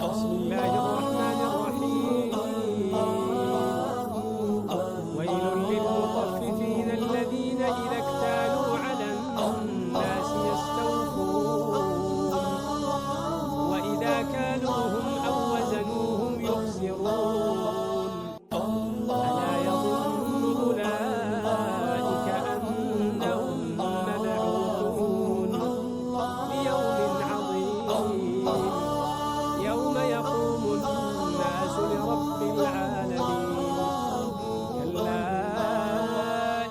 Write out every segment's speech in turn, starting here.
بسم الله الرحمن الرحيم. ويل للمطففين الذين إذا اكتالوا على الناس يستوفون وإذا كالوهم أو وزنوهم يخسرون. ألا يظن أولئك أنهم مبعوثون ليوم عظيم يوم يقوم الناس لرب العالمين. كلا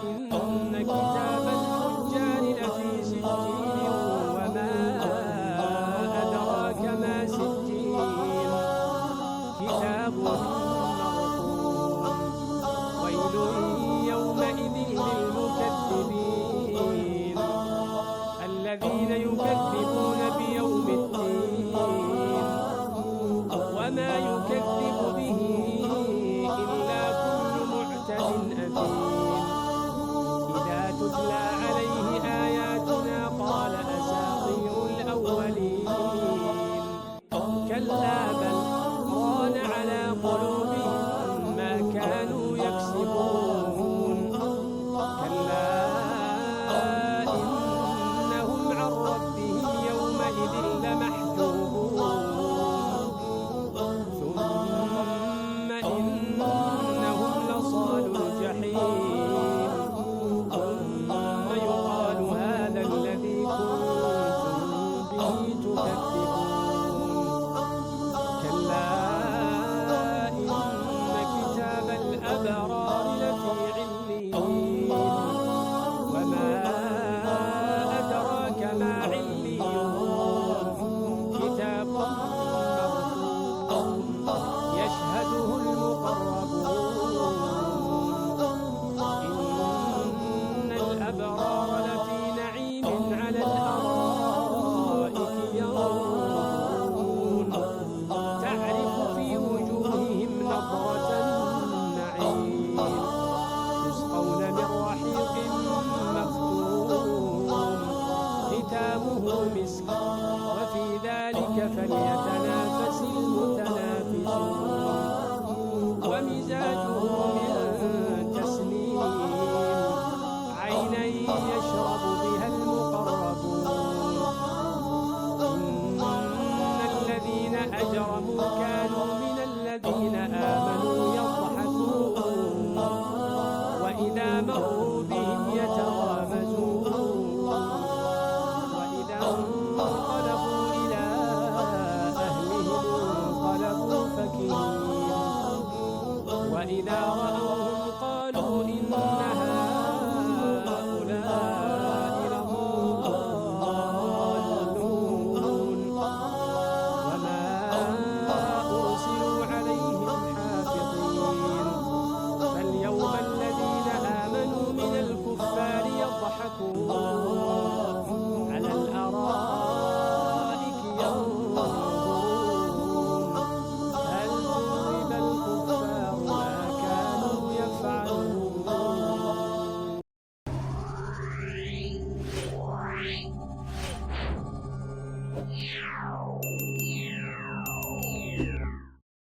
إن كتاب الفجار لفي سجين وما أدراك ما سجين كتاب مرقوم. ويل يومئذ للمكذبين الذين يكذبون بيوم الدين وما يكذب به إلا كل معتد أثيم. إذا تتلى عليه آياتنا قال أساطير الأولين. كلا بل ران على قلوبهم ما كانوا يكسبون. كلا إنهم عن ربهم يومئذ لمحجوبون. ثم إنهم لصالوا الجحيم. ثم يقال هذا الذي كنتم به تكذبون. كلا إن كتاب الأبرار لفي عليين وما أدراك ما عليون كتاب مرقوم يشهده المقربون. إن الأبرار لفي نعيم على الأرائك ينظرون تعرف في وجوههم نضرة النعيم. يسقون من رحيق مختوم ختامه مسك وفي ذلك فليتنافس المتنافسون. ومزاجه من تسنيم عينا يشرب بها المقربون. إن الذين أجرموا كانوا من الذين آمنوا يضحكون وإذا مروا بهم يتغامزون. وإذا انقلبوا إلى أهلهم انقلبوا فكهين. وإذا رأوهم قالوا إن هؤلاء لضالون. وما أرسلوا عليهم حافظين. فاليوم الذين آمنوا من الكفار يضحكون